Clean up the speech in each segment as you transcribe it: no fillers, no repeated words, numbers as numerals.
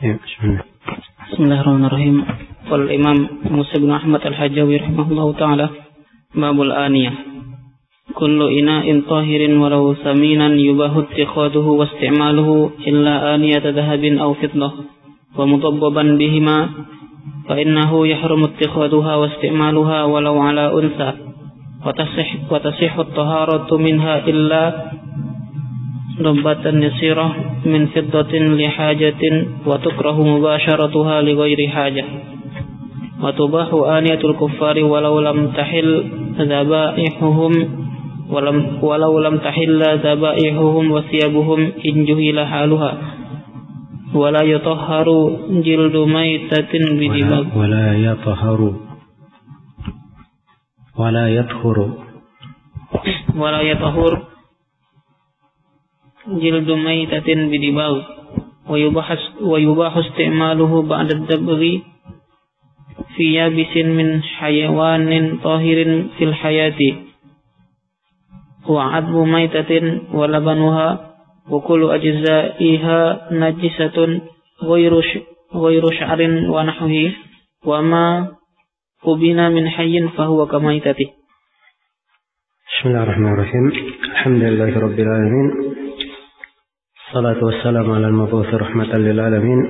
Ya, bismillah. Bismillahirrahmanirrahim. Qala Imam Musa bin Ahmad Al-Hajjawi rahimahullahu taala, babul aniyah. Kullu ina'in tahirin walau saminan yubahu ittikhaduhu wa isti'maluhu illa aniyata dhahabin aw fiddah wa mudabbaban bihima fa innahu yahrumu ittikhaduha wa isti'maluha walau ala unsa wa tasihhu at-taharatu minha illa rabbatan yasirah min fiddatin li hajatin wa tukrahu mubasharatuha li ghairi hajah wa tubahu aniyatul kuffari walau lam tahil dhabaihuhum walau lam tahilla dhabaihuhum wa thiyabuhum in juhila haluha wala yutahharu jildu maitatin bidibag wala yatahhuru jildu maitatin bidibag wa yubahu isti'maluhu ba'da ad-dabghi fi yabisin min hayawanin tahirin fil hayati wa adbu maitatin wa labanuha wa kullu ajza'iha najisatun ghairu sya'rin wa nahwihi wa ma ubina min hayyin fahuwa kamaitati. Bismillahirrahmanirrahim. Alhamdulillahi rabbil alamin. Salatu wassalamu ala al-mab'uts rahmatan lil alamin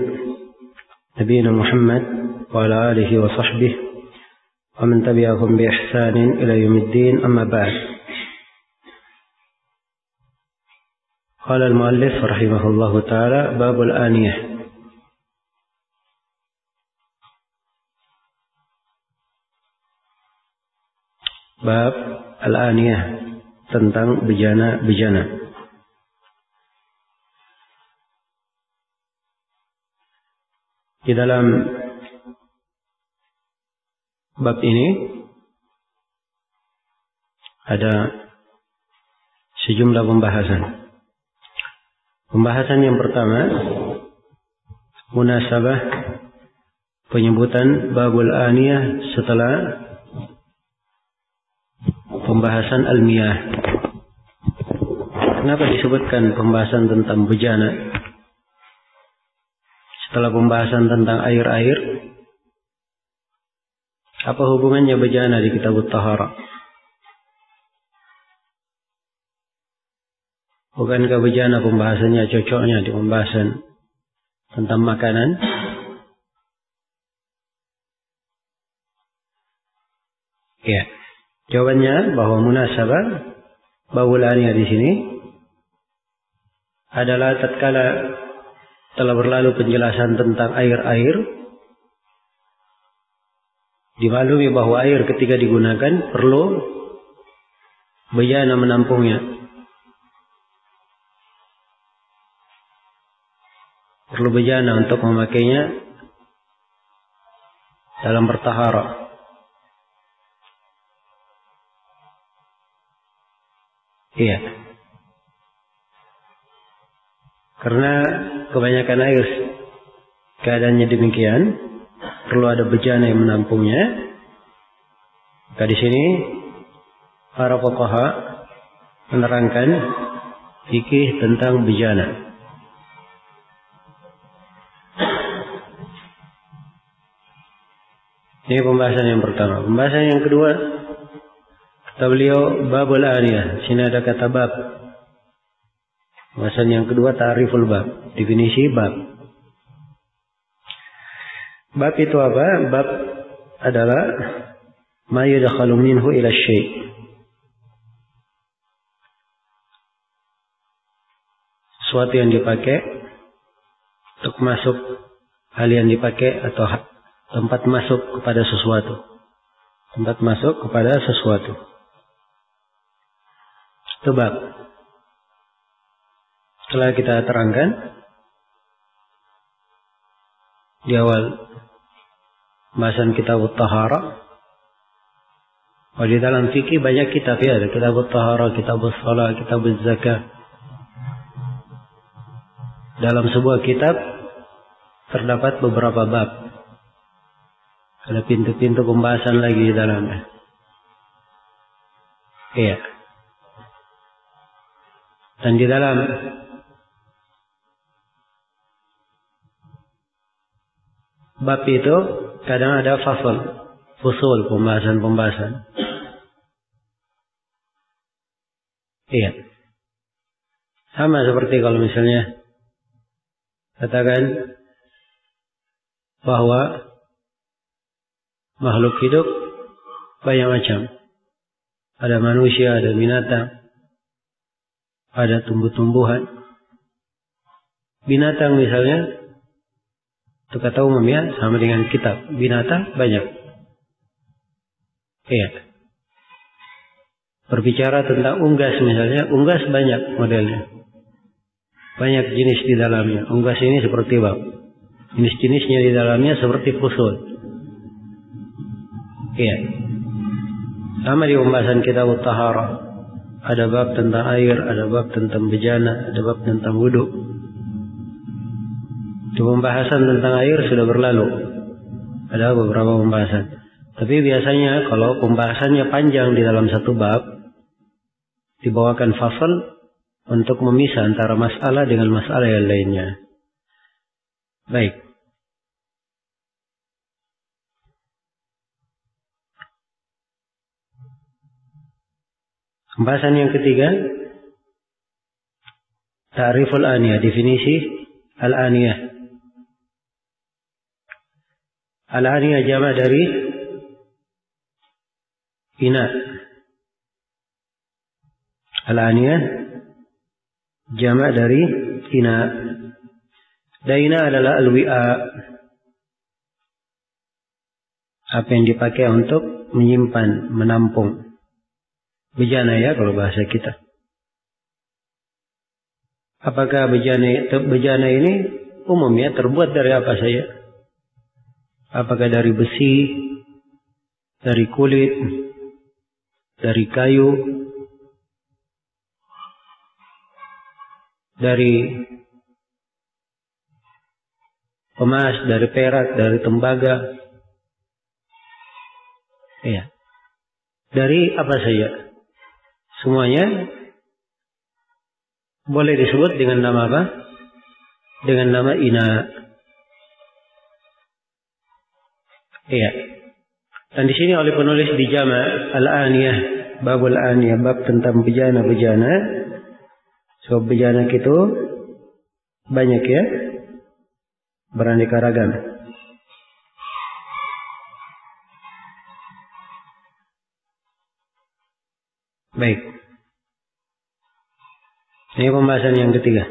nabiyina Muhammad wa ala alihi wa sahbihi wa man tabi'ahum bi ihsanin ila yaumiddin, amma ba'd. Qala al-muallif rahimahullahu ta'ala, babul aniyah. Bab al-aniyah, tentang bejana-bejana. Di dalam bab ini ada sejumlah pembahasan. Pembahasan yang pertama, munasabah penyebutan babul aniyah setelah pembahasan al-miyah. Kenapa disebutkan pembahasan tentang bejana setelah pembahasan tentang air-air? Apa hubungannya bejana di kitab at-taharah? Bukankah bejana pembahasannya cocoknya di pembahasan tentang makanan? Ya, jawabannya bahwa munasabah babul aniyah di sini adalah tatkala telah berlalu penjelasan tentang air-air, dimaklumi bahwa air ketika digunakan perlu bejana menampungnya. Perlu bejana untuk memakainya dalam bertaharah. Iya. Karena kebanyakan air keadaannya demikian, perlu ada bejana yang menampungnya. Maka di sini para fuqaha menerangkan fikih tentang bejana. Ini pembahasan yang pertama. Pembahasan yang kedua, kata beliau babul aniyah. Sini ada kata bab. Pembahasan yang kedua, ta'riful bab, definisi bab. Bab itu apa? Bab adalah ma yadkhalu minhu ila syai'. Sesuatu yang dipakai untuk masuk, hal yang dipakai atau tempat masuk kepada sesuatu. Tempat masuk kepada sesuatu. Itu bab. Setelah kita terangkan di awal bahasan kitab at-taharah, di dalam fikih banyak kitab ya, ada kitab at-taharah, kitab as-salah, kitab az-zakah. Dalam sebuah kitab terdapat beberapa bab. Ada pintu-pintu pembahasan lagi di dalamnya. Iya. Dan di dalam bab itu kadang ada fusul, pembahasan. Iya. Sama seperti kalau misalnya katakan bahwa makhluk hidup banyak macam. Ada manusia, ada binatang, ada tumbuh-tumbuhan. Binatang misalnya, itu kata umum ya, sama dengan kitab. Binatang banyak. Iya. Berbicara tentang unggas misalnya, unggas banyak modelnya. Banyak jenis di dalamnya. Unggas ini seperti bab. Jenis-jenisnya di dalamnya seperti fusul. Iya. Sama di pembahasan kitab Taharah. Ada bab tentang air, ada bab tentang bejana, ada bab tentang wudu. Di pembahasan tentang air sudah berlalu. Ada beberapa pembahasan. Tapi biasanya kalau pembahasannya panjang di dalam satu bab, dibawakan fasal untuk memisah antara masalah dengan masalah yang lainnya. Baik. Pembahasan yang ketiga, ta'riful aniyah, definisi al-aniyah. Al-aniyah jamak dari ina. Al-aniyah jamak dari ina. Dan ina adalah al-wi'a, apa yang dipakai untuk menyimpan, menampung. Bejana ya kalau bahasa kita. Apakah bejana ini umumnya terbuat dari apa saja? Apakah dari besi, dari kulit, dari kayu, dari emas, dari perak, dari tembaga? Iya. Dari apa saja? Semuanya boleh disebut dengan nama apa? Dengan nama ina. Iya. Dan di sini oleh penulis di jama' al-aniyah, babul aniyah, bab tentang bejana-bejana. Sebab bejana itu banyak ya, beraneka ragam. Baik. Ini pembahasan yang ketiga.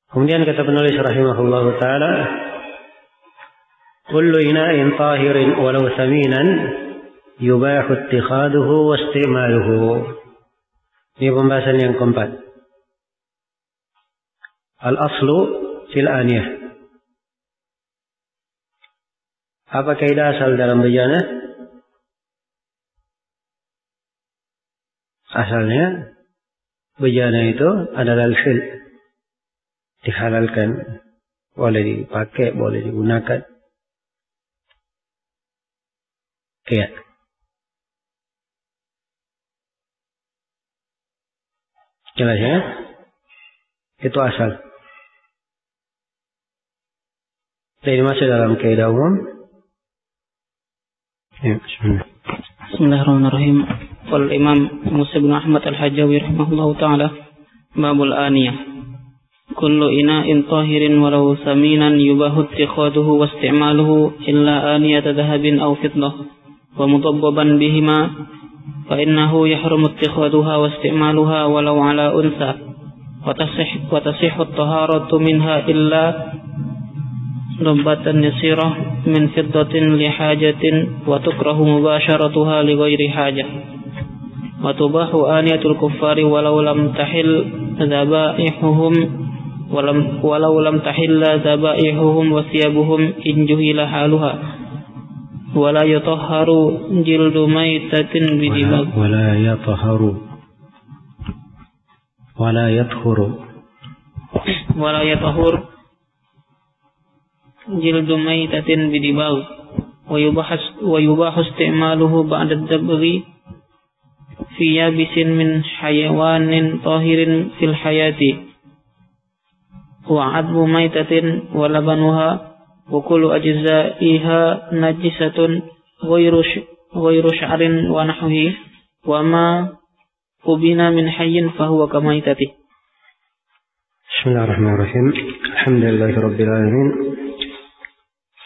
Kemudian kata penulis rahimahullah ta'ala, kullu ina'in tahirin walau thaminan yubahu ittikhaduhu wa isti'maluhu. Ini pembahasan yang keempat. Al-aslu fil aniyah. Apa kaidah asal dalam bejana? Asalnya bejana itu adalah al-hil, dihalalkan, boleh dipakai, boleh digunakan. Iya. Jelas ya? Itu asal. Ini masih dalam kaidah umum. Ya, bismillah. Bismillahirrahmanirrahim. Qala Imam Musa bin Ahmad Al-Hajjawi rahimahullahu taala, babul aniyah. Kullu ina'in tahirin walau saminan yubahu ittikhaduhu wa isti'maluhu illa aniyata dhahabin aw fiddah wa mudabbaban bihima fa innahu yahrumu ittikhaduha wa isti'maluha walau ala unsa wa tasihhu at-taharatu minha illa lubbatan yasirah min fiddatin li hajatin wa tukrahu mubasharatuha li ghairi hajah wa tubahu aniyatul kuffari walau lam tahil dhabaihuhum walau lam tahilla dhabaihuhum wa thiyabuhum in juhila haluha wala yatahharu jildu maitatin bidimag wala yatahhur jildu maitatin bidimag wa yubahu isti'maluhu ba'da ad-dabghi fi yabisin min hayawanin tahirin fil hayati wa adbu maitatin wa labanuha wa kullu ajza'iha najisatun ghairu sya'rin wa nahwihi wa ma ubina min hayyin fahuwa kamaitati. Bismillahirrahmanirrahim. Alhamdulillahi rabbil alamin.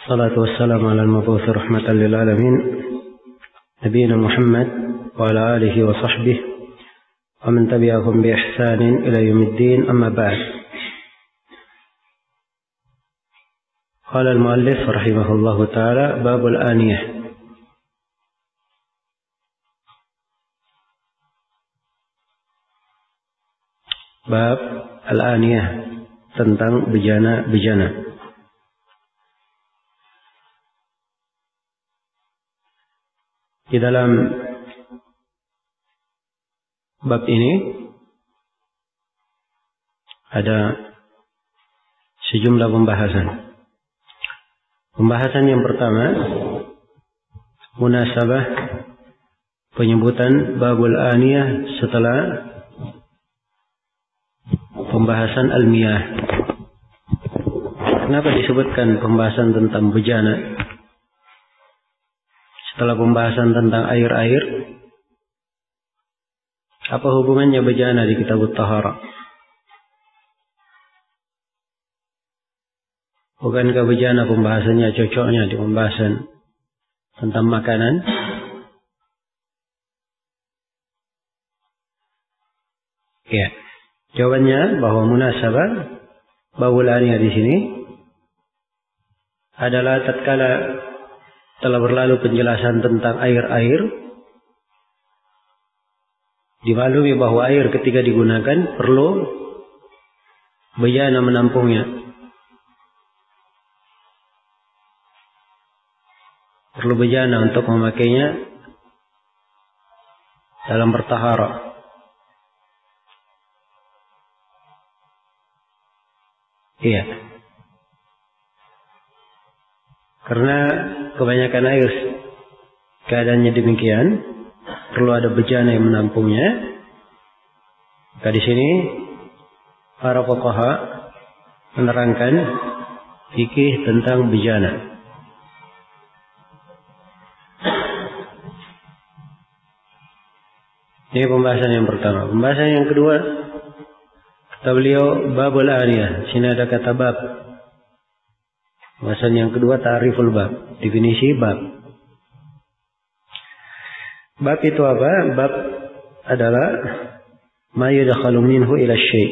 Salatu wassalamu ala al-mab'uts rahmatan lil alamin. Nabiyina Muhammad wa ala alihi wa sahbihi wa man tabi'ahum bi ihsanin ila yaumiddin, amma ba'd. Qala al-muallif rahimahullahu ta'ala, babul aniyah. Bab al-aniyah, tentang bejana-bejana. Di dalam bab ini ada sejumlah pembahasan. Pembahasan yang pertama, munasabah penyebutan babul aniyah setelah pembahasan al-miyah. Kenapa disebutkan pembahasan tentang bejana setelah pembahasan tentang air-air? Apa hubungannya bejana di kitab at-taharah? Bukankah bejana pembahasannya cocoknya di pembahasan tentang makanan? Ya. Jawabannya bahwa munasabah babul aniyah di sini adalah tatkala telah berlalu penjelasan tentang air-air, dimaklumi bahwa air ketika digunakan perlu bejana menampungnya. Perlu bejana untuk memakainya dalam bertaharah. Iya. Karena kebanyakan air keadaannya demikian, perlu ada bejana yang menampungnya. Maka di sini para fuqaha menerangkan fikih tentang bejana. Ini pembahasan yang pertama. Pembahasan yang kedua, kata beliau babul aniyah. Sini ada kata bab. Pembahasan yang kedua, ta'riful bab, definisi bab. Bab itu apa? Bab adalah ma yudkhalu minhu ila syai'.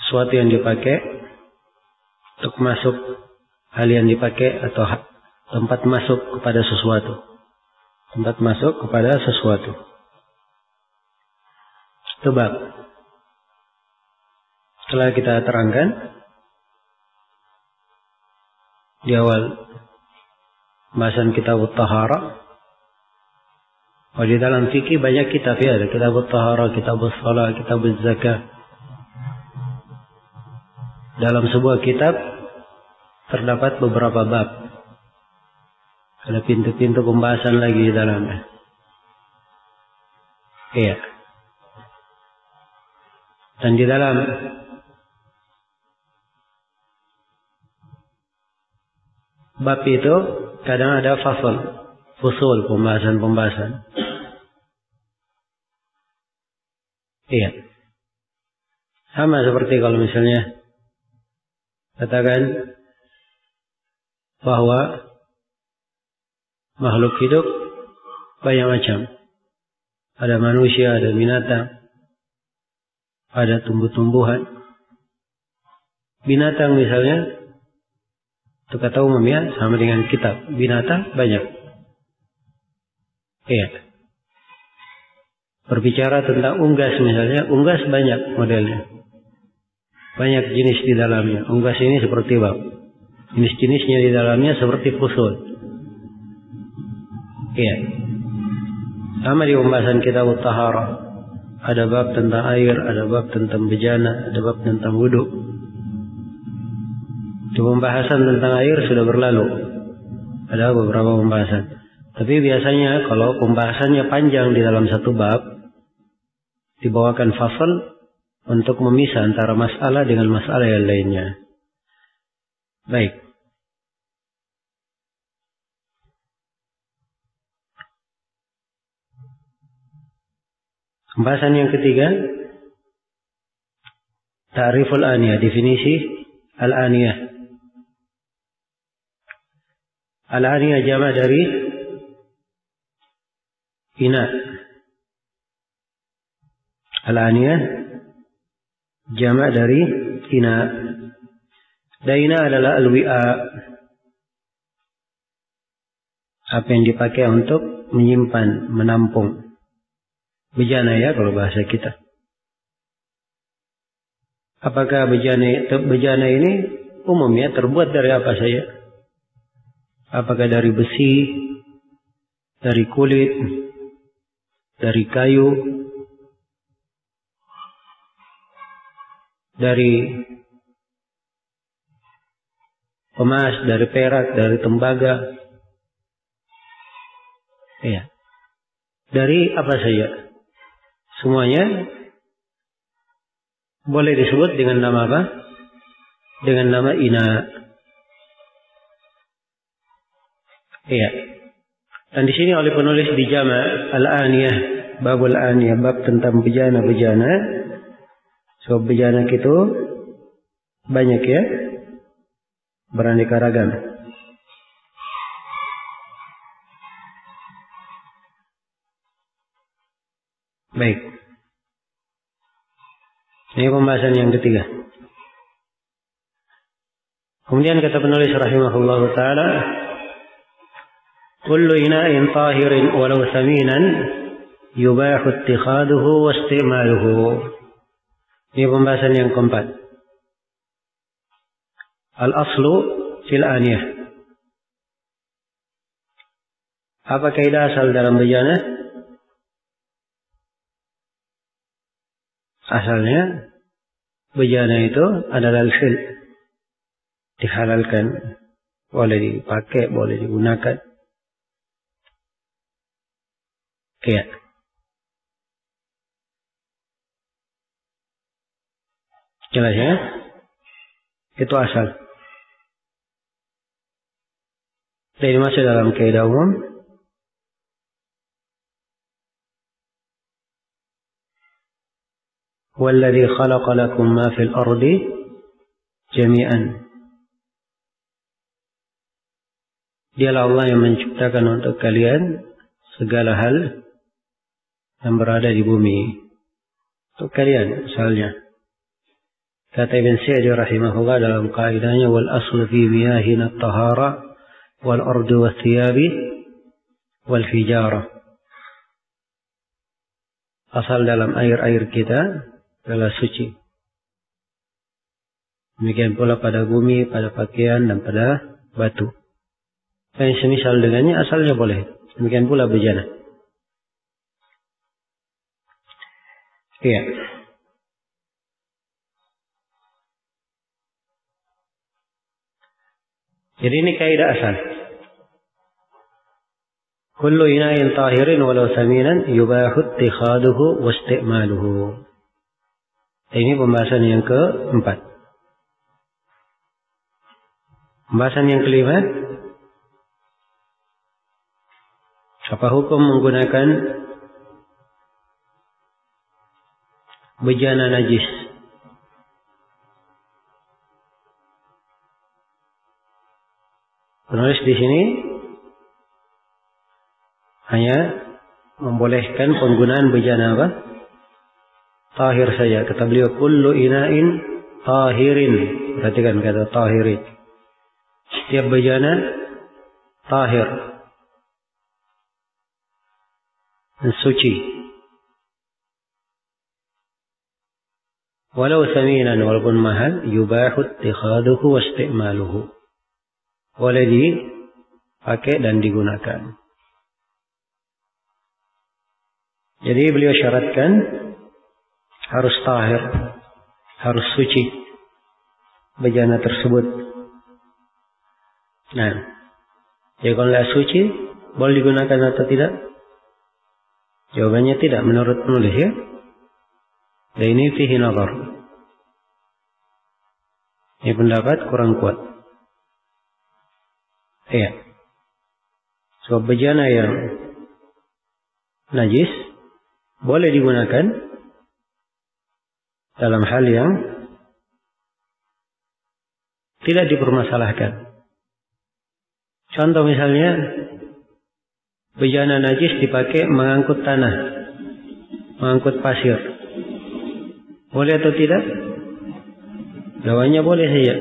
Sesuatu yang dipakai untuk masuk, hal yang dipakai atau tempat masuk kepada sesuatu. Tempat masuk kepada sesuatu. Itu bab. Setelah kita terangkan di awal pembahasan kitab at-taharah, di dalam fikih banyak kitab ya, ada kitab at-taharah, kitab as-salah, kitab az-zakah. Dalam sebuah kitab terdapat beberapa bab. Ada pintu-pintu pembahasan lagi di dalamnya. Iya. Dan di dalam bab itu kadang ada fusul, pembahasan-pembahasan. Iya. Sama seperti kalau misalnya katakan bahwa makhluk hidup banyak macam. Ada manusia, ada binatang, ada tumbuh-tumbuhan. Binatang misalnya, itu kata umum ya, sama dengan kitab. Binatang banyak. Iya. Berbicara tentang unggas misalnya, unggas banyak modelnya. Banyak jenis di dalamnya. Unggas ini seperti bab. Jenis-jenisnya di dalamnya seperti fusul. Iya. Sama di pembahasan kitab at-taharah. Ada bab tentang air, ada bab tentang bejana, ada bab tentang wudu. Di pembahasan tentang air sudah berlalu. Ada beberapa pembahasan. Tapi biasanya kalau pembahasannya panjang di dalam satu bab, dibawakan fasal untuk memisah antara masalah dengan masalah yang lainnya. Baik. Pembahasan yang ketiga, ta'riful aniyah, definisi al-aniyah. Al-aniyah jamak dari ina. Al-aniyah jamak dari ina. Dan ina adalah al-wi'a, apa yang dipakai untuk menyimpan, menampung. Bejana ya kalau bahasa kita. Apakah bejana ini umum ya, terbuat dari apa saja? Apakah dari besi, dari kulit, dari kayu, dari emas, dari perak, dari tembaga? Ya. Dari apa saja? Semuanya boleh disebut dengan nama apa? Dengan nama ina. Iya. Dan di sini oleh penulis di jama' al-aniyah, babul aniyah, bab tentang bejana-bejana. So bejana itu banyak ya, beraneka ragam. Baik. Ini pembahasan yang ketiga. Kemudian kata penulis rahimahullah ta'ala, kullu ina'in tahirin walau thaminan yubahu ittikhaduhu wa isti'maluhu. Ini pembahasan yang keempat. Al-aslu fil aniyah. Apa kaidah asal dalam bejana? Asalnya bejana itu adalah al-hil, dihalalkan, boleh dipakai, boleh digunakan. Iya. Jelas ya? Itu asal. Jadi masih dalam kaidah umum. Walladzi khalaqa lakum ma fil ardi jami'an. Dialah Allah yang menciptakan untuk kalian segala hal yang berada di bumi. Untuk kalian misalnya. Kata Ibn Sa'di rahimahullah dalam kaidahnya, wal aslu fi miyahina at-tahara wal ardu was thiyabi wal hijara. Asal dalam air-air kita adalah suci. Demikian pula pada bumi, pada pakaian, dan pada batu. Dan semisal dengannya asalnya boleh. Demikian pula bejana. Iya. Jadi ini kaidah asal. Kullu ina'in tahirin walau thaminan yubahu ittikhaduhu wa isti'maluhu. Ini pembahasan yang keempat. Pembahasan yang kelima, apa hukum menggunakan bejana najis? Penulis di sini hanya membolehkan penggunaan bejana apa? Tahir saja. Kata beliau, kullu ina'in tahirin. Perhatikan kata tahirin. Setiap bejana tahir, suci. Walau thaminan, walaupun mahal, yubahu ittikhaduhu wa isti'maluhu. Boleh dipakai dan digunakan. Jadi beliau syaratkan harus tahir, harus suci bejana tersebut. Nah, jadi kalau tidak suci, boleh digunakan atau tidak? Jawabannya tidak menurut penulis ya. Dan ini fihi nazar. Ini pendapat kurang kuat. Iya. So, bejana yang najis boleh digunakan dalam hal yang tidak dipermasalahkan. Contoh misalnya, bejana najis dipakai mengangkut tanah, mengangkut pasir. Boleh atau tidak? Jawabannya boleh saja.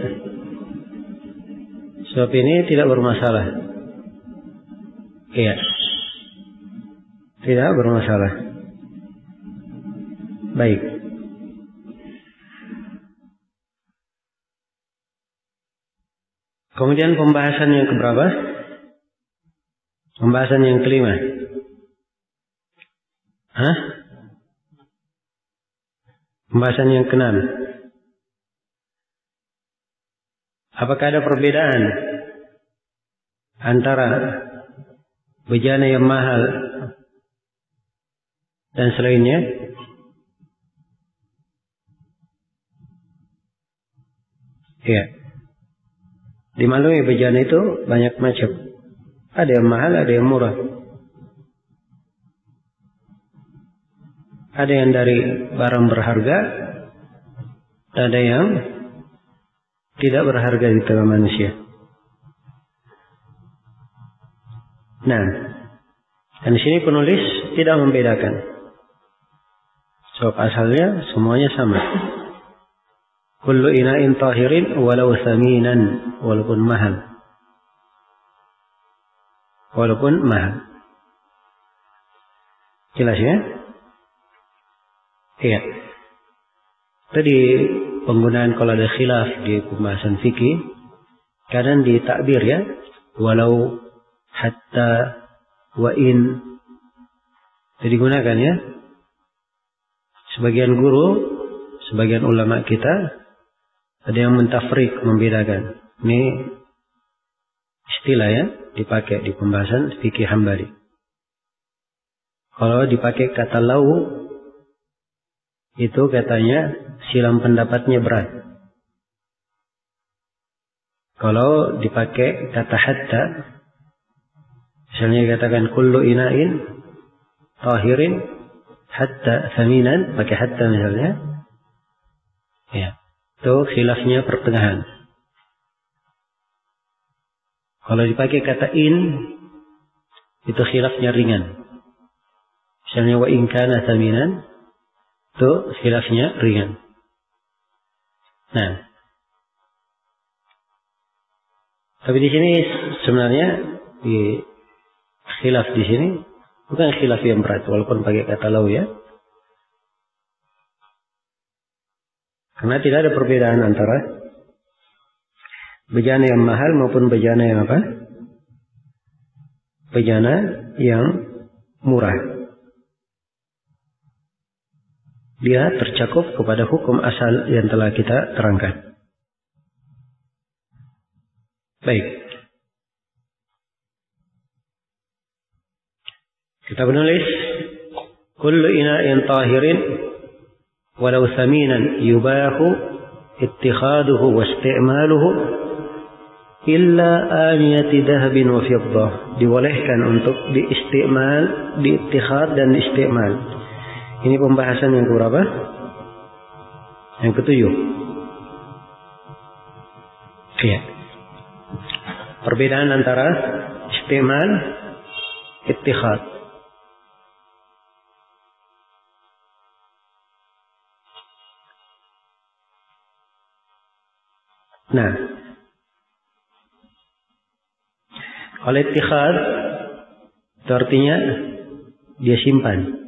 Sebab ini tidak bermasalah. Iya. Tidak bermasalah. Baik. Kemudian pembahasan yang keberapa? Pembahasan yang kelima. Hah? Pembahasan yang keenam. Apakah ada perbedaan antara bejana yang mahal dan selainnya? Iya. Dimaklumi bejana itu banyak macam. Ada yang mahal, ada yang murah. Ada yang dari barang berharga, ada yang tidak berharga di tengah manusia. Nah, dan di sini penulis tidak membedakan. Sebab asalnya semuanya sama. Kullu ina'in tahirin walau thaminan, walaupun mahal. Walaupun mahal. Jelas ya? Iya. Tadi penggunaan kalau ada khilaf di pembahasan fikih, kadang ditakbir ya, walau, hatta, wa in. Jadi digunakan ya. Sebagian guru, sebagian ulama kita, ada yang mentafrik, membedakan. Ini istilah ya, dipakai di pembahasan fikih Hambali. Kalau dipakai kata lau, itu katanya silam pendapatnya berat. Kalau dipakai kata hatta, misalnya katakan kullu ina'in tahirin hatta thaminan, pakai hatta misalnya, ya, itu khilafnya pertengahan. Kalau dipakai kata in, itu khilafnya ringan. Misalnya wa in kana thaminan, itu khilafnya ringan. Nah, tapi di sini sebenarnya di khilaf di sini bukan khilaf yang berat, walaupun pakai kata lau ya. Karena tidak ada perbedaan antara bejana yang mahal maupun bejana yang apa? Bejana yang murah. Dia tercakup kepada hukum asal yang telah kita terangkan. Baik. Kita menulis kullu ina'in tahirin walau thaminan yubahu ittikhaduhu wa isti'maluhu illa aniyati dahabin wa fiddah. Dibolehkan untuk diistimal, diittikhad dan istimal. Ini pembahasan yang keberapa? Yang ketujuh. Iya. Perbedaan antara istimal, ittikhad. Nah, kalau ittikhad itu artinya dia simpan.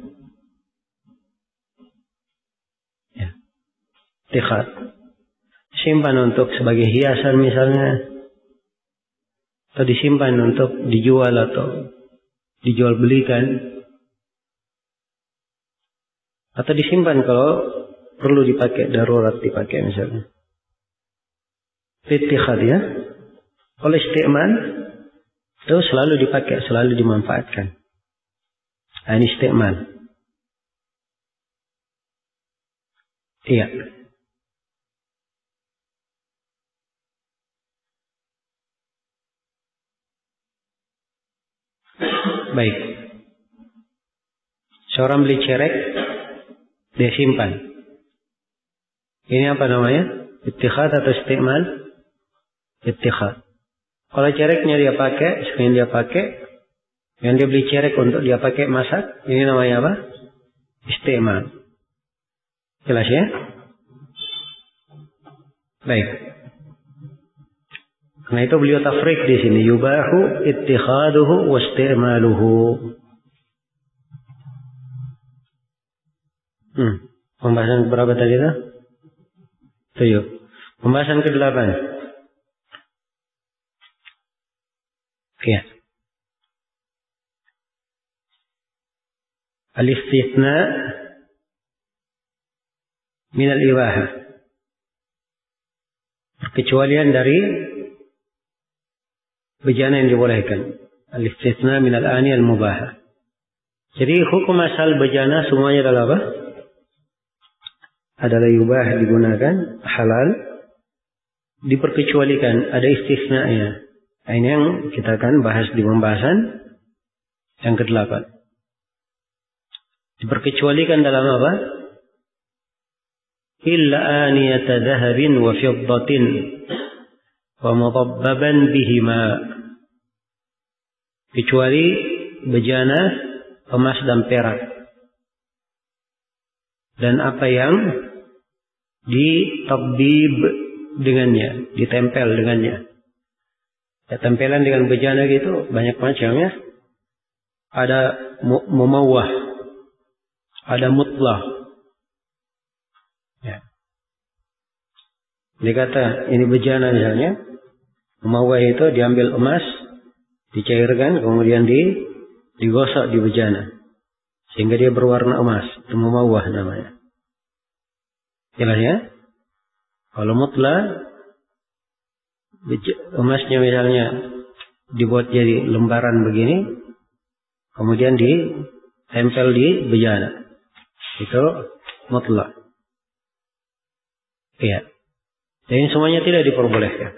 Ittikhad. Simpan untuk sebagai hiasan misalnya, atau disimpan untuk dijual atau dijual belikan, atau disimpan kalau perlu dipakai, darurat dipakai misalnya. Ittikhad ya. Kalau isti'mal itu selalu dipakai, selalu dimanfaatkan. Ini isti'mal. Iya. Baik. Seorang beli cerek, dia simpan. Ini apa namanya? Ittikhad atau isti'mal? Ittikhad. Kalau cereknya dia pakai, sering dia pakai, yang dia beli cerek untuk dia pakai masak, ini namanya apa? Isti'mal. Jelas ya? Baik. Karena itu beliau tafrik di sini, yubahu ittikhaduhu wa isti'maluhu. Pembahasan berapa tadi itu? 7. Pembahasan ke-8. Ya. Al-istithna min al-ibahah. Perkecualian dari bejana yang dibolehkan. Al-istithna min al-ani al-mubahah. Jadi hukum asal bejana semuanya adalah apa? Adalah yubah, digunakan, halal, diperkecualikan, ada istisna'nya. Ini yang kita akan bahas di pembahasan yang ke-8. Diperkecualikan dalam apa? Illa aniyata dhahabin wa fiddatin wa mudabbaban bihima. Kecuali bejana emas dan perak. Dan apa yang ditabbib dengannya, ditempel dengannya. Ya, tempelan dengan bejana gitu banyak macam ya. Ada mumawwah, ada mutlah. Ya. Dia kata ini bejana misalnya. Mumawwah itu diambil emas, dicairkan, kemudian digosok di bejana. Sehingga dia berwarna emas. Itu mumawwah namanya. Jelas ya? Kalau mutlah, emasnya misalnya dibuat jadi lembaran begini, kemudian ditempel di bejana. Itu mutlah. Iya. Jadi semuanya tidak diperbolehkan.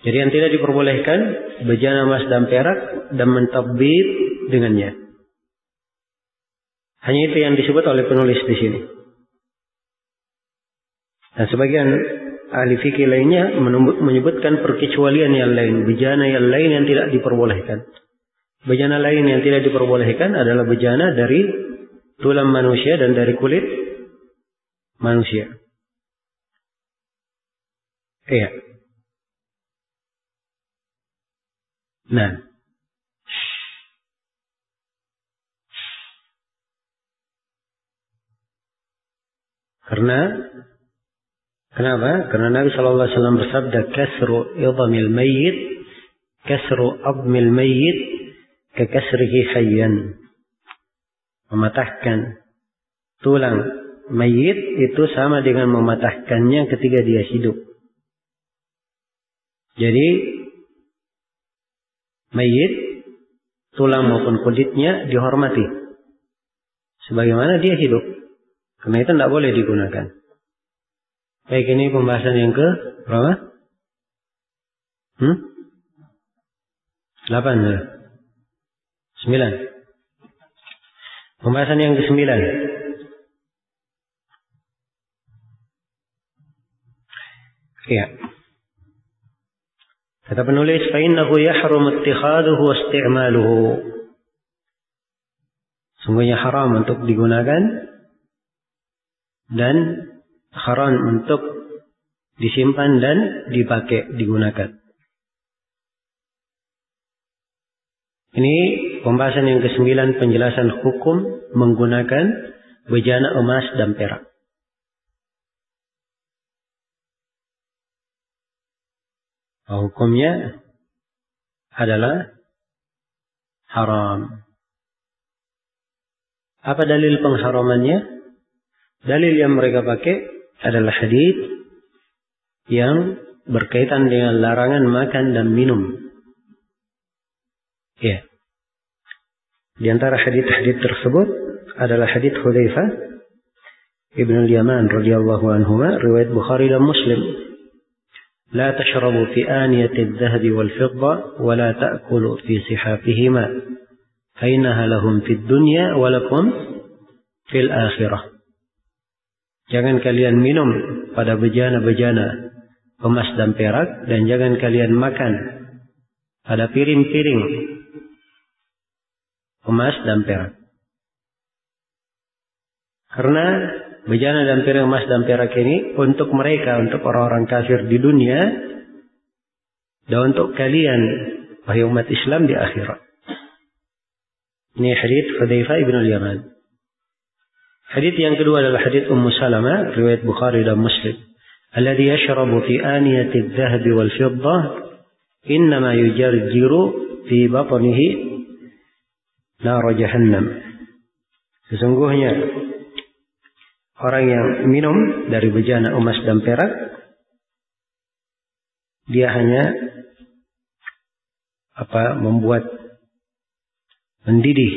Jadi yang tidak diperbolehkan, bejana emas dan perak dan mentabbib dengannya. Hanya itu yang disebut oleh penulis di sini. Dan sebagian ahli fikih lainnya menyebutkan perkecualian yang lain, bejana yang lain yang tidak diperbolehkan. Bejana lain yang tidak diperbolehkan adalah bejana dari tulang manusia dan dari kulit manusia. Iya. Nah. Kenapa? Karena Nabi SAW bersabda, kasru idhamil mayyit, kasru abmil mayyit, kekasrihi hayyan. Mematahkan tulang mayyit itu sama dengan mematahkannya ketika dia hidup. Jadi, mayyit, tulang maupun kulitnya dihormati. Sebagaimana dia hidup. Karena itu tidak boleh digunakan. Baik, ini pembahasan yang ke berapa? 8 ya? 9. Pembahasan yang ke-9. Ya. Kata penulis, فَإِنَّهُ يَحْرُمُ اتِّخَاذُهُ وَاسْتِعْمَالُهُ. Sungguhnya haram untuk digunakan dan haram untuk disimpan dan dipakai, digunakan. Ini pembahasan yang ke-9, penjelasan hukum menggunakan bejana emas dan perak. Hukumnya adalah haram. Apa dalil pengharamannya? Dalil yang mereka pakai adalah hadits yang berkaitan dengan larangan makan dan minum. Ya. Di antara hadits-hadits tersebut adalah hadits Hudzaifah Ibnu Yaman radhiyallahu anhuma, riwayat Bukhari dan Muslim. La tashrabu fi aniyati adh-dhahabi wal fidda wa la ta'kulu fi sihafihima fa innaha lahum fid dunya wa lakum fil akhirah. Jangan kalian minum pada bejana-bejana emas dan perak, dan jangan kalian makan pada piring-piring emas dan perak. Karena bejana dan piring emas dan perak ini untuk mereka, untuk orang-orang kafir di dunia, dan untuk kalian, wahai umat Islam, di akhirat. Ini hadits Hudzaifah ibn al-Yaman. Hadits yang kedua adalah hadits Ummu Salamah, riwayat Bukhari dan Muslim. Alladhi yashrabu fi aniyati adh-dhahabi wal fiddah innama yujarjiru fi batnihi nar jahannam. Sesungguhnya orang yang minum dari bejana emas dan perak, dia hanya mendidih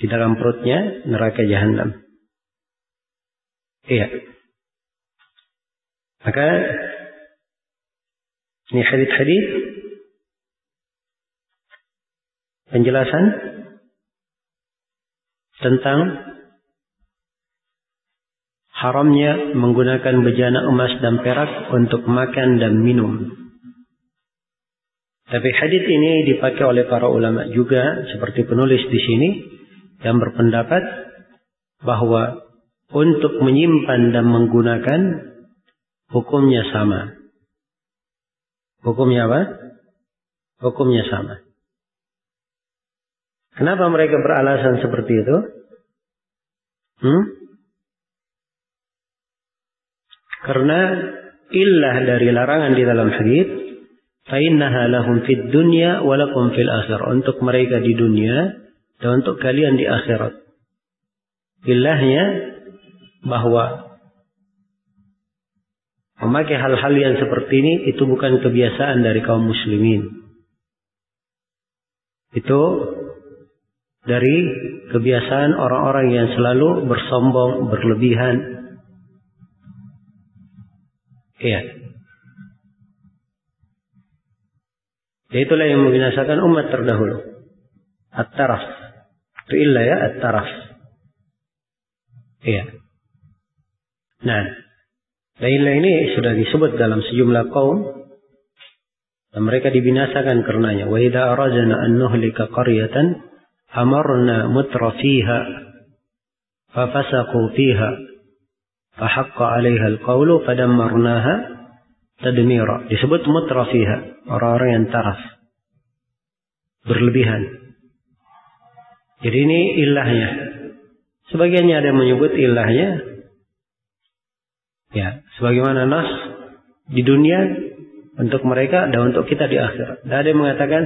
di dalam perutnya neraka jahanam. Iya. Maka ini hadits-hadits penjelasan tentang haramnya menggunakan bejana emas dan perak untuk makan dan minum. Tapi hadits ini dipakai oleh para ulama juga, seperti penulis di sini, yang berpendapat bahwa untuk menyimpan dan menggunakan hukumnya sama. Hukumnya apa? Hukumnya sama. Kenapa mereka beralasan seperti itu? Karena illah dari larangan di dalam hadits, fa innaha lahum fid dunya wa lakum fil akhirah. Untuk mereka di dunia dan untuk kalian di akhirat. Illahnya bahwa memakai hal-hal yang seperti ini itu bukan kebiasaan dari kaum muslimin. Itu dari kebiasaan orang-orang yang selalu bersombong, berlebihan. Iya. Itulah yang membinasakan umat terdahulu. At-taraf. Itu illah ya, at-taraf. Iya. Nah, dan illah ini sudah disebut dalam sejumlah kaum, dan mereka dibinasakan karenanya. Wa idza aradna an nuhlika qaryatan amarna mutrafiha fa fasaqu fiha fa haqqa 'alaiha al-qawlu fadammarnaha tadmira. Disebut mutrafiha, orang-orang yang taraf, berlebihan. Jadi ini ilahnya. Sebagiannya ada yang menyebut ilahnya, ya, sebagaimana nas di dunia untuk mereka dan untuk kita di akhirat. Dan ada yang mengatakan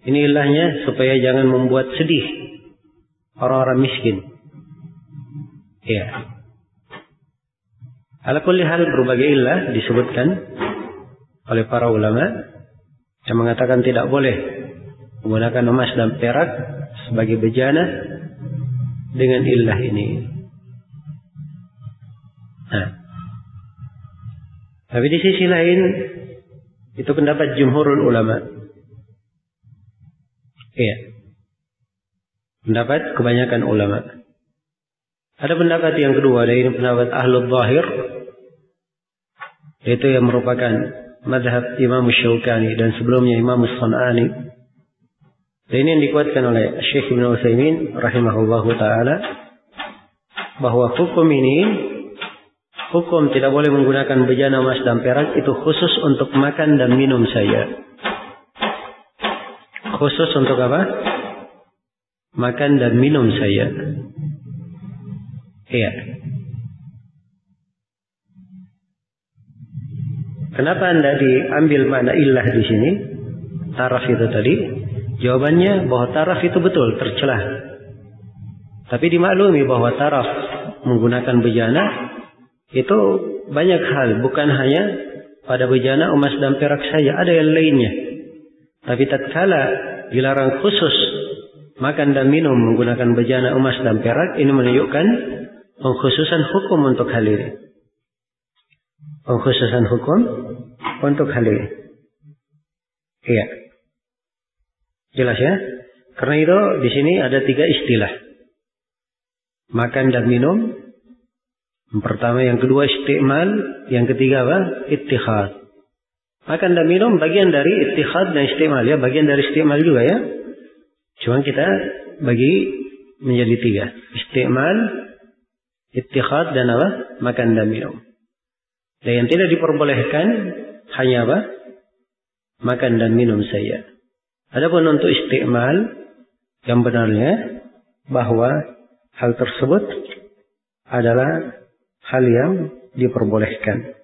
ini ilahnya supaya jangan membuat sedih orang-orang miskin. Ya. Ala kulli hal berbagai ilah disebutkan oleh para ulama yang mengatakan tidak boleh menggunakan emas dan perak sebagai bejana dengan ilah ini. Nah, tapi di sisi lain itu pendapat jumhurul ulama. Iya. Pendapat kebanyakan ulama. Ada pendapat yang kedua, yaitu pendapat Ahlul Zahir, yaitu yang merupakan mazhab Imam Syaukani dan sebelumnya Imam As-San'ani. Dan ini yang dikuatkan oleh Syekh Ibn Utsaimin rahimahullahu ta'ala, bahwa hukum ini, hukum tidak boleh menggunakan bejana emas dan perak, itu khusus untuk makan dan minum saja. Khusus untuk apa? Makan dan minum saja. Iya. Kenapa Anda diambil makna illah di sini? Taraf itu tadi. Jawabannya bahwa taraf itu betul, tercelah. Tapi dimaklumi bahwa taraf menggunakan bejana itu banyak hal, bukan hanya pada bejana emas dan perak saja, ada yang lainnya. Tapi tatkala dilarang khusus makan dan minum menggunakan bejana emas dan perak, ini menunjukkan pengkhususan hukum untuk hal ini. Pengkhususan hukum untuk hal ini. Iya. Jelas ya? Karena itu di sini ada 3 istilah. Makan dan minum. Yang pertama, yang kedua isti'mal, yang ketiga apa? Ittikhad. Makan dan minum bagian dari ittikhad dan isti'mal ya, bagian dari isti'mal juga ya. Cuma kita bagi menjadi 3. Isti'mal, ittikhad dan apa? Makan dan minum. Dan yang tidak diperbolehkan hanya apa? Makan dan minum saja. Adapun untuk isti'mal, yang benarnya bahwa hal tersebut adalah hal yang diperbolehkan.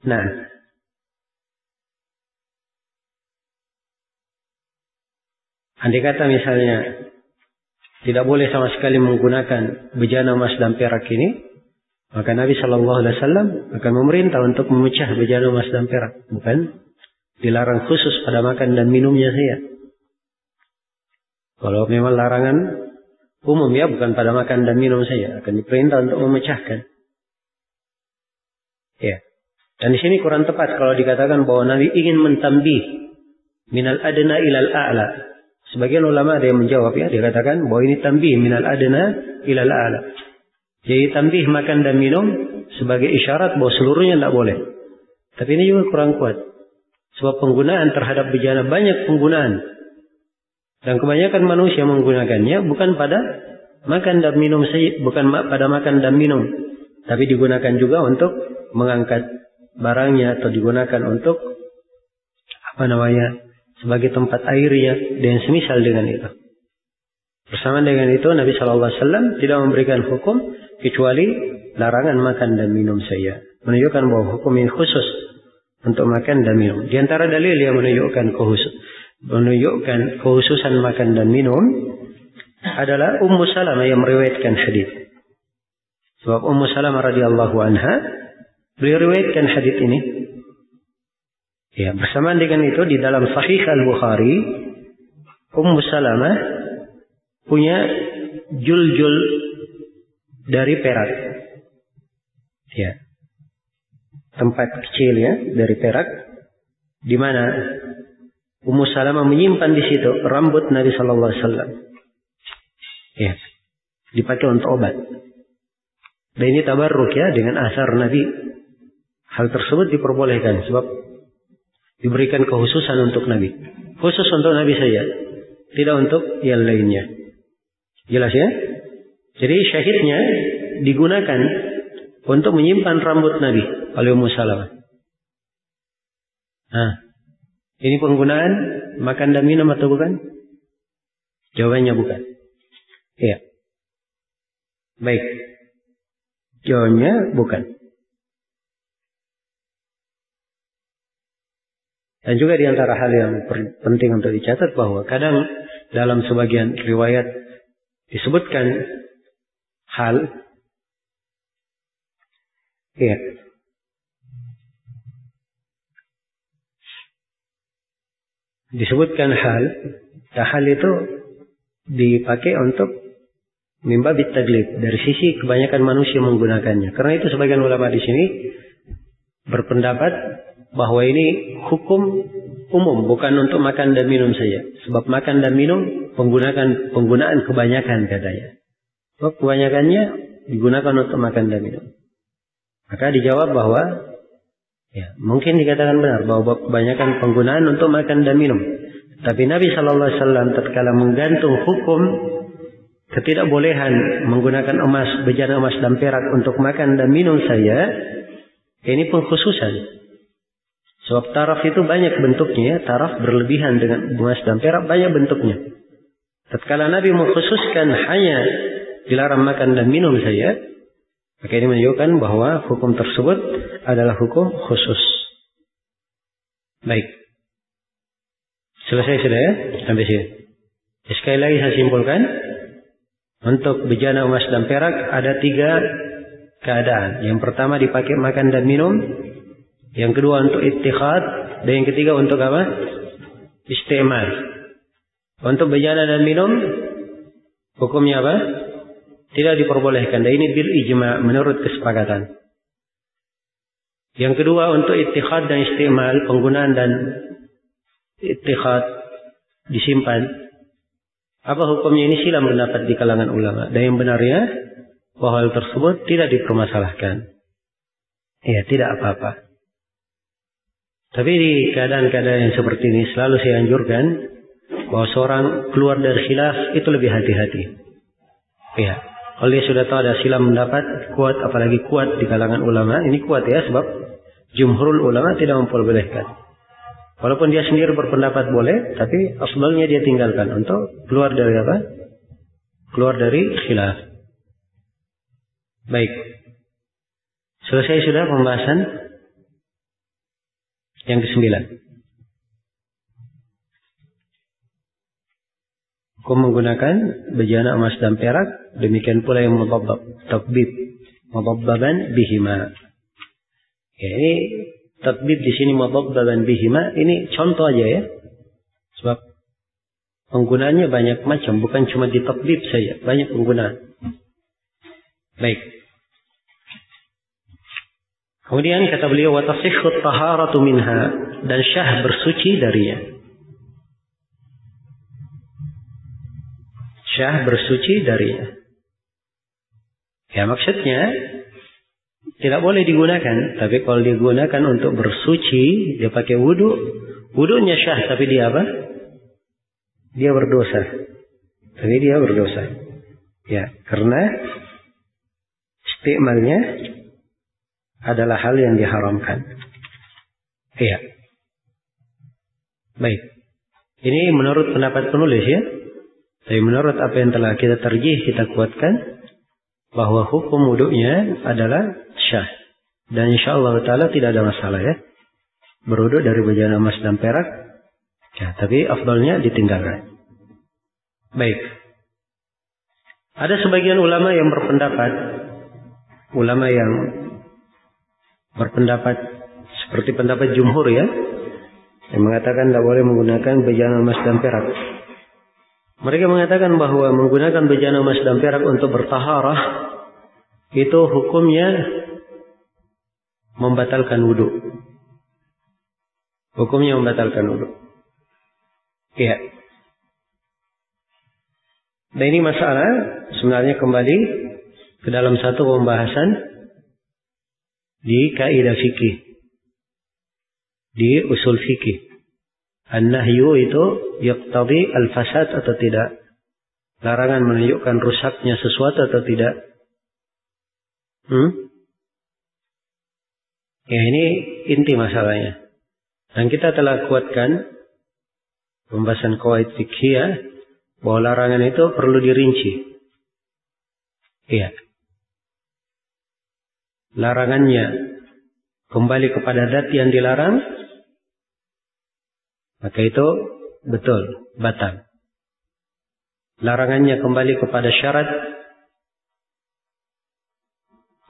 Nah, andai kata misalnya tidak boleh sama sekali menggunakan bejana emas dan perak ini, maka Nabi Shallallahu Alaihi Wasallam akan memerintah untuk memecah bejana emas dan perak, bukan dilarang khusus pada makan dan minumnya saja. Kalau memang larangan umum ya, bukan pada makan dan minum saja, akan diperintah untuk memecahkan. Ya. Dan di sini kurang tepat kalau dikatakan bahwa Nabi ingin mentambih minal adna ilal a'la. Sebagian ulama ada yang menjawab ya, dikatakan bahwa ini tambih minal adna ilal a'la. Jadi tambih makan dan minum sebagai isyarat bahwa seluruhnya tidak boleh. Tapi ini juga kurang kuat. Sebab penggunaan terhadap bejana banyak penggunaan. Dan kebanyakan manusia menggunakannya bukan pada makan dan minum saja, bukan pada makan dan minum, tapi digunakan juga untuk mengangkat barangnya atau digunakan untuk sebagai tempat airnya dan semisal dengan itu. Bersama dengan itu Nabi Shallallahu Alaihi Wasallam tidak memberikan hukum kecuali larangan makan dan minum saja, menunjukkan bahwa hukum ini khusus untuk makan dan minum. Di antara dalil yang menunjukkan kekhususan makan dan minum adalah Ummu Salamah yang meriwayatkan hadis. Sebab Ummu Salamah radhiyallahu anha beliau riwayatkan hadis ini. Ya, bersamaan dengan itu di dalam Sahih Al-Bukhari, Ummu Salamah punya jul-jul dari perak. Ya. Tempat kecil ya dari perak, di mana Ummu Salamah menyimpan di situ rambut Nabi Sallallahu Alaihi Wasallam. Ya, dipakai untuk obat. Dan ini tabarruk ya dengan asar Nabi. Hal tersebut diperbolehkan sebab diberikan kekhususan untuk Nabi. Khusus untuk Nabi saja, tidak untuk yang lainnya. Jelas ya? Jadi syahidnya digunakan untuk menyimpan rambut Nabi oleh Ummu Salamah. Nah, ini penggunaan makan dan minum atau bukan? Jawabannya bukan. Iya. Baik. Jawabannya bukan. Dan juga di antara hal yang penting untuk dicatat bahwa kadang dalam sebagian riwayat disebutkan hal, ya, disebutkan hal, ya hal itu dipakai untuk mimbabit taglib dari sisi kebanyakan manusia menggunakannya. Karena itu sebagian ulama di sini berpendapat bahwa ini hukum umum, bukan untuk makan dan minum saja. Sebab makan dan minum penggunaan kebanyakan katanya. Sebab kebanyakannya digunakan untuk makan dan minum. Maka dijawab bahwa ya, mungkin dikatakan benar bahwa kebanyakan penggunaan untuk makan dan minum. Tapi Nabi Shallallahu Alaihi Wasallam tatkala menggantung hukum ketidakbolehan menggunakan emas, bejana emas dan perak untuk makan dan minum saja, ini pengkhususan. Sebab taraf itu banyak bentuknya, taraf berlebihan dengan emas dan perak banyak bentuknya. Tatkala Nabi mengkhususkan hanya dilarang makan dan minum saja, maka ini menunjukkan bahwa hukum tersebut adalah hukum khusus. Baik. Selesai sudah ya? Sampai sini. Sekali lagi saya simpulkan. Untuk bejana emas dan perak ada 3 keadaan. Yang pertama dipakai makan dan minum. Yang kedua untuk ittikhad. Dan yang ketiga untuk apa? Isti'mal. Untuk bejana dan minum, hukumnya apa? tidak diperbolehkan. Dan ini bil ijma' menurut kesepakatan. Yang kedua, untuk ittikhad dan istimal, penggunaan dan ittikhad disimpan. Apa hukumnya? Ini silang pendapat di kalangan ulama. Dan yang benarnya bahwa hal tersebut tidak dipermasalahkan. Ya, tidak apa-apa. Tapi di keadaan-keadaan yang seperti ini selalu saya anjurkan bahwa seorang keluar dari khilaf itu lebih hati-hati. Ya, kalau dia sudah tahu ada silang pendapat kuat, apalagi kuat di kalangan ulama, ini kuat ya, sebab jumhurul ulama tidak memperbolehkan. Walaupun dia sendiri berpendapat boleh, tapi afdalnya dia tinggalkan untuk keluar dari apa? Keluar dari khilaf. Baik. Selesai sudah pembahasan yang ke-9. Hukum menggunakan bejana emas dan perak, demikian pula yang mudhabbab, tatbib, mudhabbaban bihima. Ya, ini tatbib di sini mudhabbaban bihima, ini contoh aja ya. Sebab penggunaannya banyak macam, bukan cuma di tatbib saja, banyak penggunaan. Baik. Kemudian kata beliau, wa tasihhu taharatu minha, dan syah bersuci darinya. Syah bersuci darinya. Ya, maksudnya tidak boleh digunakan, tapi kalau digunakan untuk bersuci, dia pakai wudu, wudunya syah, tapi dia apa? Dia berdosa. Tapi dia berdosa. Ya, karena istimalnya adalah hal yang diharamkan. Iya. Baik. Ini menurut pendapat penulis ya. Tapi menurut apa yang telah kita tarjih, kita kuatkan bahwa hukum wudunya adalah syah. Dan insyaallah ta'ala tidak ada masalah ya. Berwudu dari bejana emas dan perak. Ya, tapi afdalnya ditinggalkan. Baik. Ada sebagian ulama yang berpendapat, ulama yang berpendapat seperti pendapat jumhur ya, yang mengatakan tidak boleh menggunakan bejana emas dan perak. Mereka mengatakan bahwa menggunakan bejana emas dan perak untuk bertaharah itu hukumnya membatalkan wudu. Hukumnya membatalkan wudu. Iya. Dan ini masalah sebenarnya kembali ke dalam satu pembahasan di kaidah fikih, di usul fikih. An-nahyu itu yaqtadi al-fasad atau tidak. Larangan menunjukkan rusaknya sesuatu atau tidak. Ya, ini inti masalahnya. Dan kita telah kuatkan pembahasan qawaid fiqhiyah bahwa larangan itu perlu dirinci. Iya. Larangannya kembali kepada zat yang dilarang, maka itu betul, batal. Larangannya kembali kepada syarat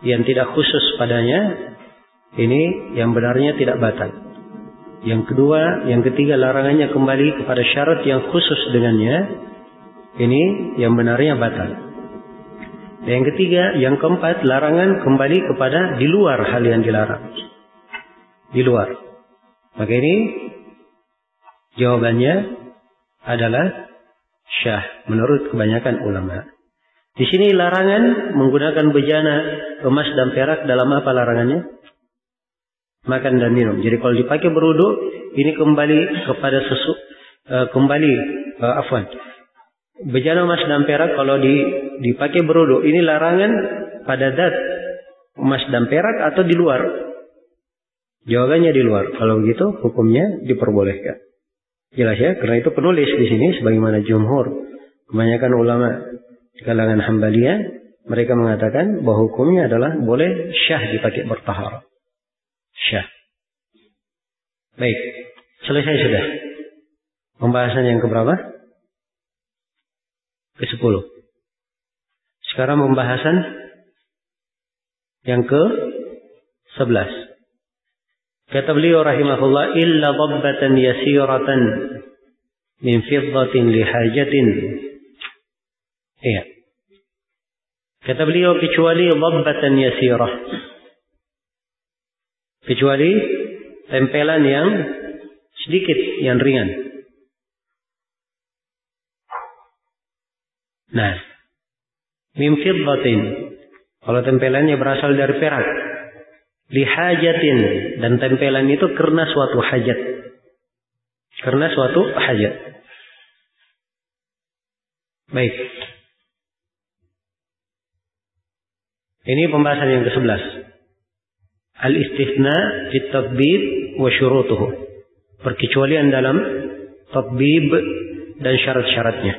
yang tidak khusus padanya, ini yang benarnya tidak batal. Yang kedua, yang ketiga, larangannya kembali kepada syarat yang khusus dengannya, ini yang benarnya batal. Dan yang ketiga, yang keempat, larangan kembali kepada di luar hal yang dilarang. Di luar. Maka ini jawabannya adalah syah menurut kebanyakan ulama. Di sini larangan menggunakan bejana emas dan perak dalam apa larangannya? Makan dan minum. Jadi kalau dipakai berwudu, ini kembali kepada bejana emas dan perak kalau dipakai berwudu, ini larangan pada zat emas dan perak atau di luar? Jawabannya di luar. Kalau begitu hukumnya diperbolehkan. Jelas ya, karena itu penulis di sini sebagaimana jumhur, kebanyakan ulama di kalangan Hambaliyah, mereka mengatakan bahwa hukumnya adalah boleh syah dipakai bertaharah. Syah. Baik, selesai sudah. Pembahasan yang keberapa? Ke-10. Sekarang pembahasan yang ke-11. Kata beliau rahimahullah, illa dhabbatan yasiratan min fiddatin lihajatin. Iya. Kata beliau, kecuali dhabbatan yasirah. Kecuali tempelan yang sedikit, yang ringan. Nah, min fiddatin. Kalau tempelannya berasal dari perak. Lihajatin. Dan tempelan itu karena suatu hajat. Karena suatu hajat. Baik. Ini pembahasan yang ke-11. Al-istithna fi tatbib wa syurutuhu. Perkecualian dalam tatbib dan syarat-syaratnya.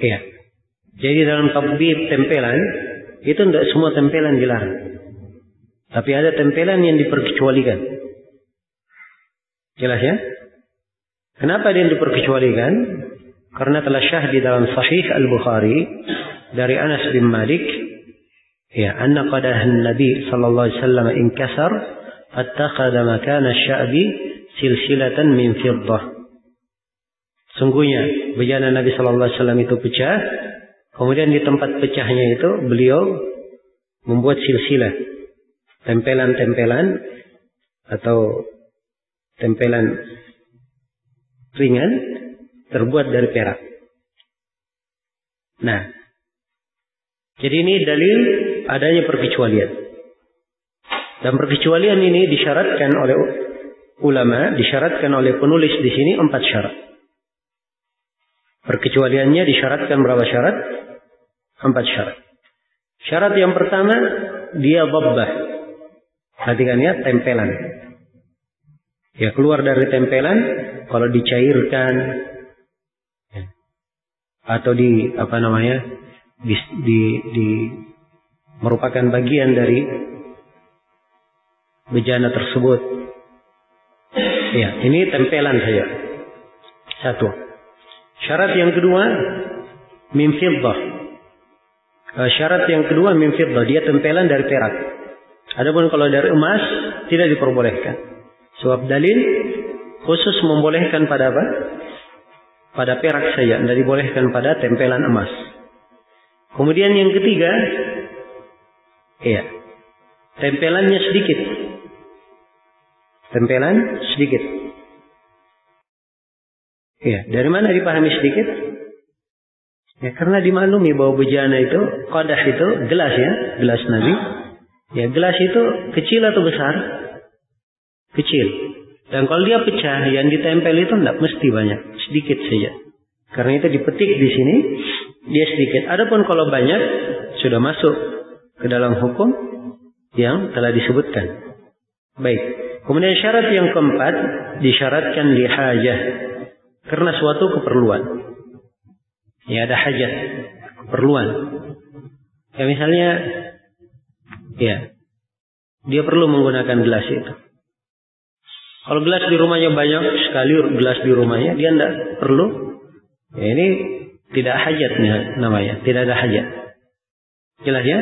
Iya. Jadi dalam tatbib tempelan, itu tidak semua tempelan dilarang. Tapi ada tempelan yang diperkecualikan. Jelas ya? Kenapa dia diperkecualikan? Karena telah syah di dalam Sahih Al-Bukhari dari Anas bin Malik, ya, anna qadahan Nabi sallallahu alaihi wasallam inkasar, fattakhadha makana asy-sya'bi silsilatan min fiddah. Sungguhnya bejana Nabi sallallahu alaihi wasallam itu pecah, kemudian di tempat pecahnya itu beliau membuat silsilah, tempelan-tempelan atau tempelan ringan terbuat dari perak. Nah, jadi ini dalil adanya perkecualian. Dan perkecualian ini disyaratkan oleh ulama, disyaratkan oleh penulis di sini 4 syarat. Perkecualiannya disyaratkan berapa syarat? 4 syarat. Syarat yang pertama, dia dhabbah. Perhatikan ya, tempelan. Ya, keluar dari tempelan, kalau dicairkan atau merupakan bagian dari bejana tersebut. Ya, ini tempelan saja. Satu. Syarat yang kedua, min fiddah. Syarat yang kedua, min fiddah, dia tempelan dari perak. Adapun kalau dari emas tidak diperbolehkan. Sebab dalil khusus membolehkan pada apa? Pada perak saja, tidak dibolehkan pada tempelan emas. Kemudian yang ketiga, ya, tempelannya sedikit. Tempelan sedikit. Ya, dari mana dipahami sedikit? Ya, karena dimaklumi bahwa bejana itu, qadah itu gelas ya, gelas Nabi. Ya, gelas itu kecil atau besar? Kecil. Dan kalau dia pecah, yang ditempel itu tidak mesti banyak, sedikit saja. Karena itu dipetik di sini, dia sedikit. Adapun kalau banyak, sudah masuk ke dalam hukum yang telah disebutkan. Baik. Kemudian syarat yang keempat, disyaratkan lihajah. Karena suatu keperluan. Ya, ada hajat, keperluan. Ya, misalnya, ya, dia perlu menggunakan gelas itu. Kalau gelas di rumahnya banyak sekali, gelas di rumahnya, dia tidak perlu. Ya, ini tidak hajatnya namanya, tidak ada hajat. Jelas ya?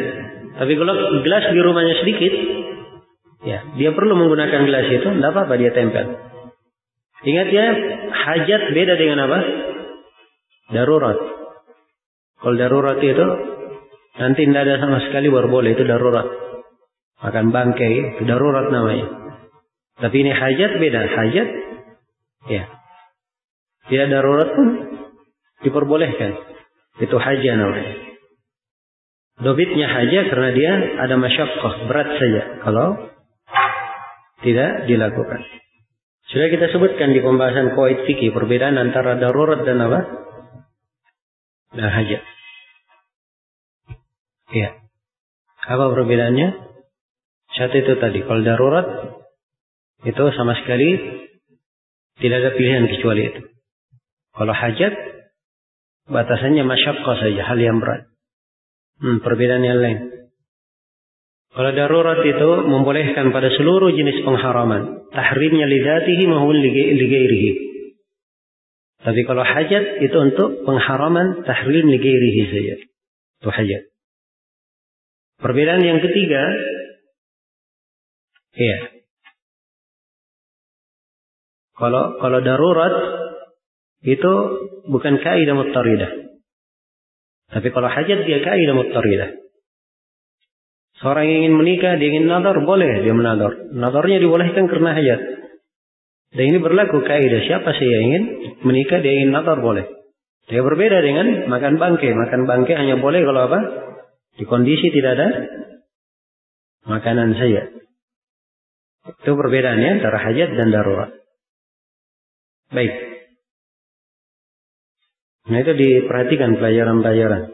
Tapi kalau gelas di rumahnya sedikit, ya, dia perlu menggunakan gelas itu, tidak apa-apa dia tempel. Ingat ya, hajat beda dengan apa? Darurat. Kalau darurat itu, nanti tidak ada sama sekali baru boleh, itu darurat. Makan bangkai, itu darurat namanya. Tapi ini hajat beda. Hajat, ya, tidak darurat pun diperbolehkan. Itu hajat namanya. Dobitnya hajat karena dia ada masyaqqah, berat saja kalau tidak dilakukan. Sudah kita sebutkan di pembahasan qawaid fikih perbedaan antara darurat dan apa? Dan hajat. Ya. Apa perbedaannya? Satu itu tadi, kalau darurat itu sama sekali tidak ada pilihan kecuali itu. Kalau hajat, batasannya masyaqqah saja, hal yang berat. Perbedaan yang lain. Kalau darurat itu membolehkan pada seluruh jenis pengharaman. Tahrimnya lidatihi maupun ligairihi. Tapi kalau hajat itu untuk pengharaman tahrim ligairihi saja. Itu hajat. Perbedaan yang ketiga, ya. Kalau darurat itu bukan kaidah muttaridah. Tapi kalau hajat dia kaidah muttaridah. Seorang yang ingin menikah, dia ingin nadar, boleh dia menadar. Nadarnya dibolehkan karena hajat. Dan ini berlaku kaidah, siapa sih yang ingin menikah, dia ingin nadar, boleh. Dia berbeda dengan makan bangkai. Makan bangkai hanya boleh kalau apa? Di kondisi tidak ada makanan saja. Itu perbedaannya antara hajat dan darurat. Baik. Nah itu diperhatikan pelajaran-pelajaran.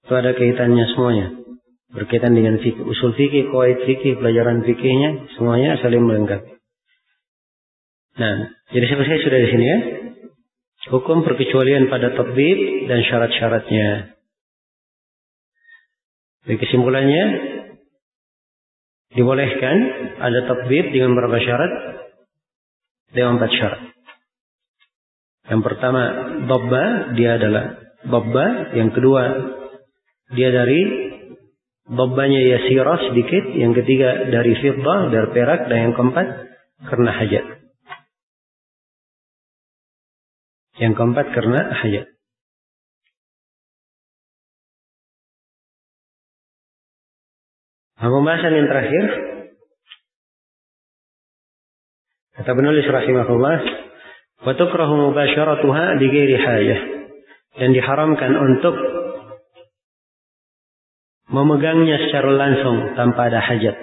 Itu ada kaitannya semuanya. Berkaitan dengan fikih, usul fikih, qawaid fikih, pelajaran fikihnya, semuanya saling melengkapi. Nah, jadi selesai sudah di sini ya. Hukum perkecualian pada tatbib dan syarat-syaratnya. Jadi kesimpulannya, dibolehkan ada tatbib dengan berapa syarat? Dengan 4 syarat. Yang pertama, dabba, dia adalah dabba. Yang kedua, dia dari dabbanya yasirah, sedikit. Yang ketiga, dari fiddah, dari perak. Dan yang keempat, karena hajat. Yang keempat, karena hajat. Nah, pembahasan yang terakhir, kata penulis rahimahullah, wa tukrahu mubasyaratuha bi ghairi hajah, dan diharamkan untuk memegangnya secara langsung tanpa ada hajat.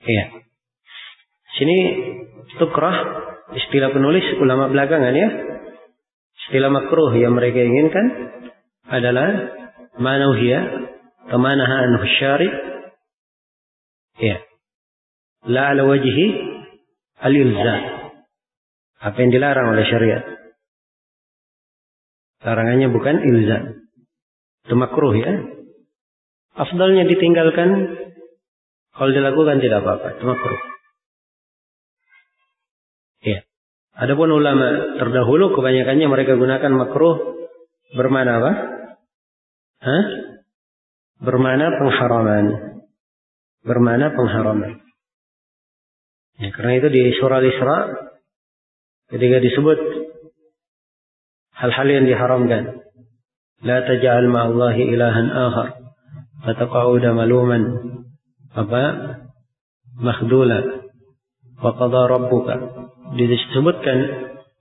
Iya. Sini tukrah, istilah penulis ulama belakangan ya. Istilah makruh yang mereka inginkan adalah manuhia tamanaha anhu syari'. Iya. La ala wajhi al-ilzam. Apa yang dilarang oleh syariat. Larangannya bukan ilzam. Itu makruh ya. Afdalnya ditinggalkan. Kalau dilakukan tidak apa-apa. Itu makruh. Ya. Adapun ulama terdahulu kebanyakannya mereka gunakan makruh bermana apa? Bermana pengharaman. Bermana pengharaman. Ya, karena itu di surah Al-Isra ketika disebut hal-hal yang diharamkan, la taj'al ma'allahi ilahan akhar fataqa'uda maluman makhdula wa qada rabbuka. Disebutkan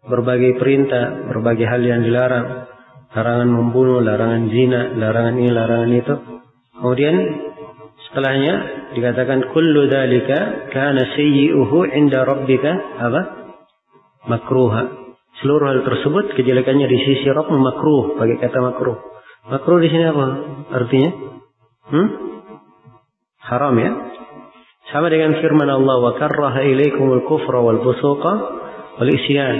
berbagai perintah, berbagai hal yang dilarang, larangan membunuh, larangan zina, larangan ini, larangan itu. Kemudian setelahnya dikatakan kullu dzalika kana sayyi'uhu 'inda rabbika makruha. Seluruh hal tersebut kejelekannya di sisi Rabb makruh, pakai kata makruh. Makruh di sini apa artinya? Haram ya. Sama dengan firman Allah, wa karraha ilaikumul kufra wal fusuqa wal isyan.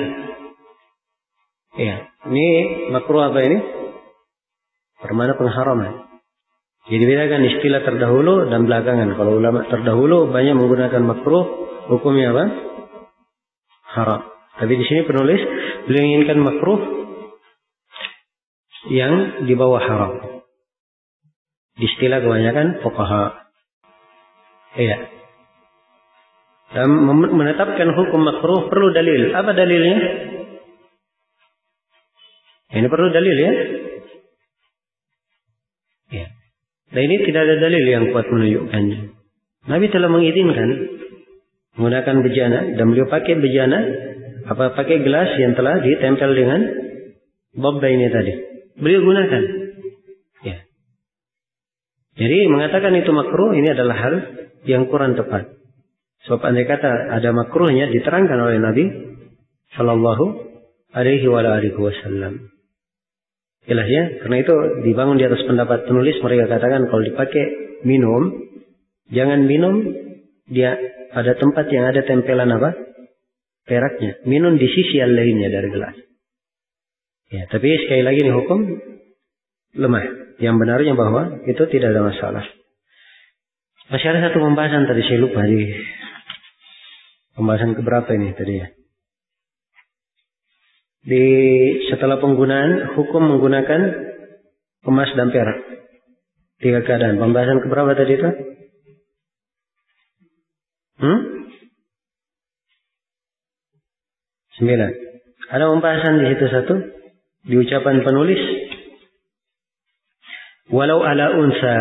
Ya, ini makruh apa ini? Bermakna pengharaman. Jadi bedakan istilah terdahulu dan belakangan. Kalau ulama terdahulu banyak menggunakan makruh, hukumnya apa? Haram. Tapi di sini penulis beliau inginkan makruh yang di bawah haram. Di istilah kebanyakan fuqaha. Iya. Dan menetapkan hukum makruh perlu dalil. Apa dalilnya? Ini perlu dalil ya. Ya. Dan ini tidak ada dalil yang kuat menunjukkannya. Nabi telah mengizinkan menggunakan bejana dan beliau pakai bejana pakai gelas yang telah ditempel dengan babba ini tadi. Beliau gunakan. Ya. Jadi mengatakan itu makruh ini adalah hal yang kurang tepat. Sebab andai kata ada makruhnya diterangkan oleh Nabi Sallallahu Alaihi Wasallam. Jelas ya, karena itu dibangun di atas pendapat penulis. Mereka katakan kalau dipakai minum, jangan minum dia pada tempat yang ada tempelan apa? Peraknya. Minum di sisi yang lainnya dari gelas. Ya, tapi sekali lagi ini hukum lemah. Yang benarnya bahwa itu tidak ada masalah. Masih ada satu pembahasan tadi saya lupa di pembahasan keberapa ini tadi ya. Di setelah penggunaan hukum menggunakan emas dan perak. 3 keadaan. Pembahasan keberapa tadi itu? 9. Ada pembahasan di situ satu di ucapan penulis, walau ala unsa,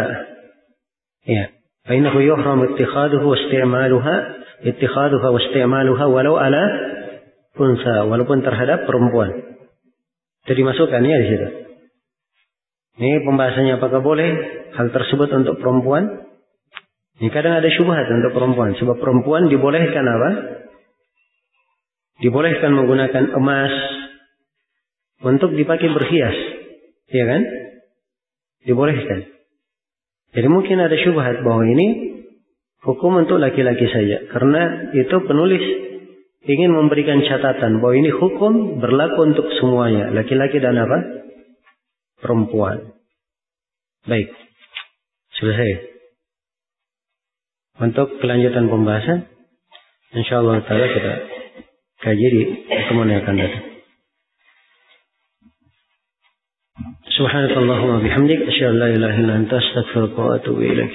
ya, fa innahu yuhram ittikhaduhu wa isti'maluha walau ala unsa, walaupun terhadap perempuan. Itu dimasukkan ya di situ. Ini pembahasannya, apakah boleh hal tersebut untuk perempuan? Ini kadang ada syubhat untuk perempuan, sebab perempuan dibolehkan apa? Dibolehkan menggunakan emas untuk dipakai berhias, ya kan? Dibolehkan. Jadi mungkin ada syubhat bahwa ini hukum untuk laki-laki saja, karena itu penulis ingin memberikan catatan bahwa ini hukum berlaku untuk semuanya, laki-laki dan apa? Perempuan. Baik, selesai. Untuk kelanjutan pembahasan, insyaallah taala kita kaji di pertemuan yang akan datang. Subhanakallahumma bihamdik, asyhadu an la ilaha illa anta, astaghfiruka wa atubu ilaik.